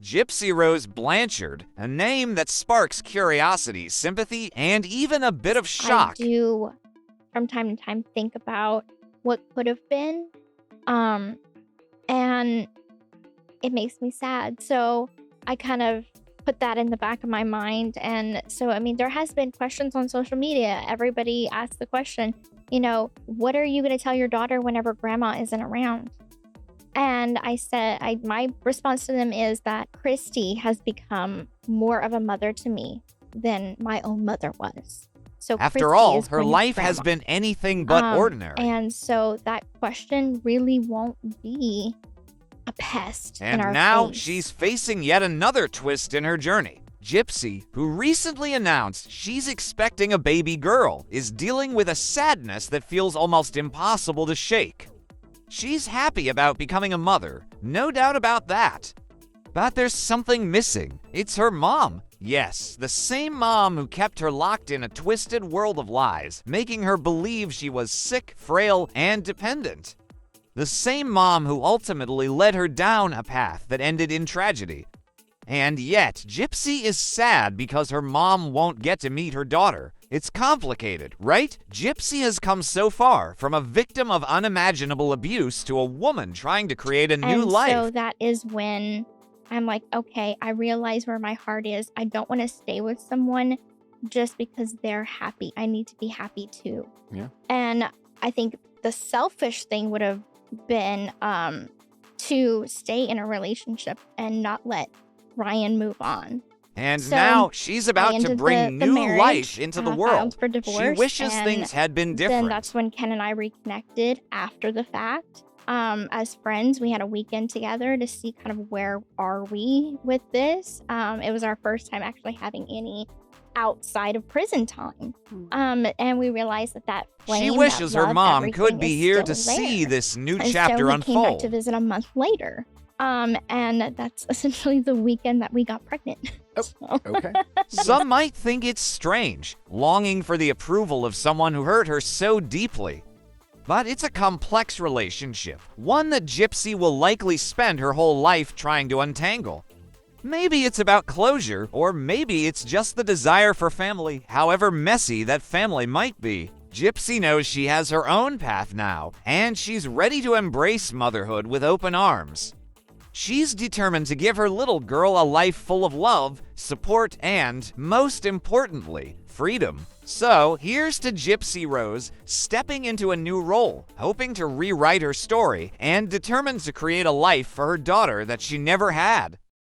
Gypsy Rose Blanchard, a name that sparks curiosity, sympathy, and even a bit of shock. I do, from time to time, think about what could have been, um, and it makes me sad. So I kind of put that in the back of my mind. And so, I mean, there has been questions on social media. Everybody asks the question, what are you going to tell your daughter whenever grandma isn't around? And I said, my response to them is that Christy has become more of a mother to me than my own mother was. So After Christy all, is her Gwen's life has grandma. been anything but ordinary. And so that question really won't be a pest in our And now face. she's facing yet another twist in her journey. Gypsy, who recently announced she's expecting a baby girl, is dealing with a sadness that feels almost impossible to shake. She's happy about becoming a mother, no doubt about that. But there's something missing. It's her mom. Yes, the same mom who kept her locked in a twisted world of lies, making her believe she was sick, frail, and dependent. The same mom who ultimately led her down a path that ended in tragedy. And yet, Gypsy is sad because her mom won't get to meet her daughter. It's complicated, right? Gypsy has come so far from a victim of unimaginable abuse to a woman trying to create a new life. So that is when I'm like, okay, I realize where my heart is. I don't want to stay with someone just because they're happy. I need to be happy too. Yeah. And I think the selfish thing would have been to stay in a relationship and not let Ryan move on. And So, now she's I about to ended bring the new marriage, life into the filed world. for She divorce, wishes and things had been Then different. that's when Ken and I reconnected after the fact. As friends, we had a weekend together to see kind of where are we with this. It was our first time actually having any outside of prison time. And we realized that flame, She that wishes her love, mom everything could be is here to still see there. this new And chapter so we came back to unfold. visit a month later. And that's essentially the weekend that we got pregnant. Okay. Some might think it's strange, longing for the approval of someone who hurt her so deeply. But it's a complex relationship, one that Gypsy will likely spend her whole life trying to untangle. Maybe it's about closure, or maybe it's just the desire for family, however messy that family might be. Gypsy knows she has her own path now, and she's ready to embrace motherhood with open arms. She's determined to give her little girl a life full of love, support, and, most importantly, freedom. So, here's to Gypsy Rose, stepping into a new role, hoping to rewrite her story, and determined to create a life for her daughter that she never had.